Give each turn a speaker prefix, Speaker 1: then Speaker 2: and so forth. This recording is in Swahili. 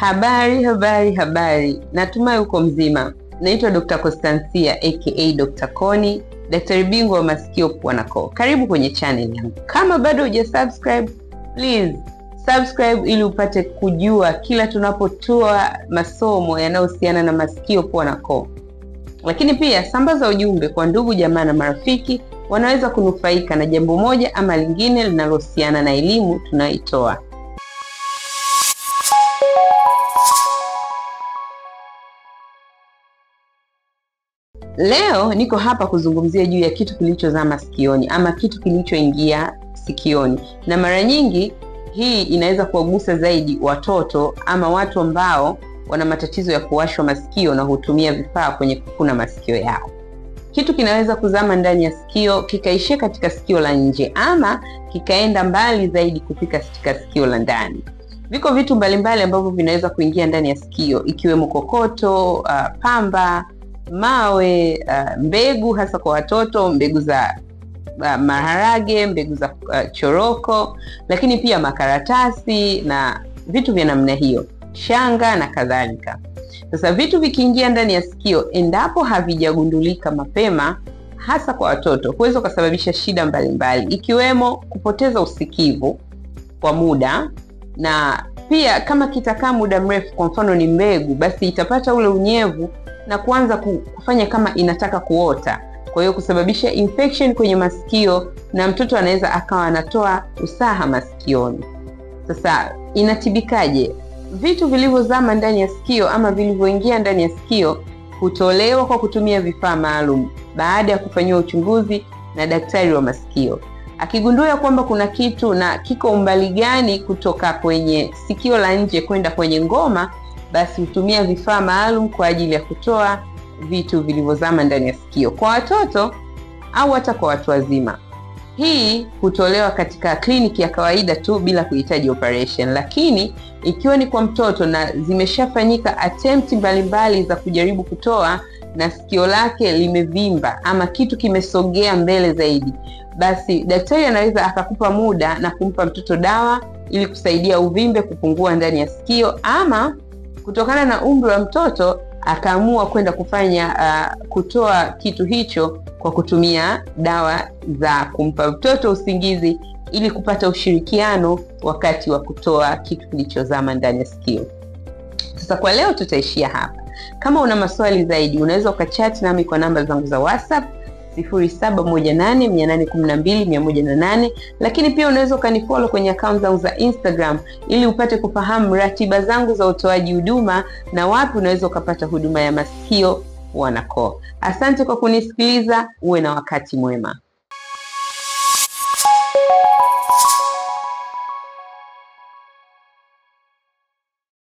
Speaker 1: Habari. Natumai uko mzima. Naitwa Dr. Constancia aka Dr. Koni, daktari bingwa wa masikio, pua na koo. Karibu kwenye channel yangu. Kama bado hujasubscribe, please subscribe ili upate kujua kila tunapotoa masomo yanayohusiana na masikio, pua na koo. Lakini pia sambaza ujumbe kwa ndugu, jamaa na marafiki wanaweza kunufaika na jambo moja ama lingine linalohusiana na elimu tunayoitoa. Leo niko hapa kuzungumzia juu ya kitu kilichozama masikioni ama kitu kilichoingia sikioni. Na mara nyingi hii inaweza kuwagusa zaidi watoto ama watu ambao wana matatizo ya kuwashwa masikio na hutumia vifaa kwenye kukuna masikio yao. Kitu kinaweza kuzama ndani ya sikio kikaishia katika sikio la nje ama kikaenda mbali zaidi kufika katika sikio la ndani. Viko vitu mbalimbali ambavyo vinaweza kuingia ndani ya sikio, ikiwemo kokoto, pamba, mawe, mbegu, hasa kwa watoto, mbegu za maharage, mbegu za choroko, lakini pia makaratasi na vitu vya namna hiyo, shanga na kadhalika. Sasa vitu vikiingia ndani ya sikio, endapo havijagundulika mapema, hasa kwa watoto, huweza kusababisha shida mbalimbali, ikiwemo kupoteza usikivu kwa muda, na pia kama kitakaa muda mrefu, kwa mfano ni mbegu, basi itapata ule unyevu na kuanza kufanya kama inataka kuota, kwa hiyo kusababisha infection kwenye masikio, na mtoto anaweza akawa anatoa usaha masikioni. Sasa inatibikaje? Vitu vilivyozama ndani ya sikio ama vilivyoingia ndani ya sikio hutolewa kwa kutumia vifaa maalum baada ya kufanyiwa uchunguzi na daktari wa masikio. Akigundua kwamba kuna kitu na kiko umbali gani kutoka kwenye sikio la nje kwenda kwenye ngoma, basi hutumia vifaa maalum kwa ajili ya kutoa vitu vilivyozama ndani ya sikio, kwa watoto au hata kwa watu wazima. Hii hutolewa katika kliniki ya kawaida tu bila kuhitaji operation, lakini ikiwa ni kwa mtoto na zimeshafanyika attempt mbalimbali za kujaribu kutoa na sikio lake limevimba ama kitu kimesogea mbele zaidi, basi daktari anaweza akakupa muda na kumpa mtoto dawa ili kusaidia uvimbe kupungua ndani ya sikio, ama kutokana na umri wa mtoto akaamua kwenda kufanya kutoa kitu hicho kwa kutumia dawa za kumpa mtoto usingizi ili kupata ushirikiano wakati wa kutoa kitu kilichozama ndani ya sikio. Sasa kwa leo tutaishia hapa. Kama una maswali zaidi, unaweza ukachat nami kwa namba zangu za WhatsApp 0718812108, lakini pia unaweza ukanifollow kwenye account zangu za Instagram ili upate kufahamu ratiba zangu za utoaji huduma na wapi unaweza ukapata huduma ya masikio, pua na koo. Asante kwa kunisikiliza, uwe na wakati mwema.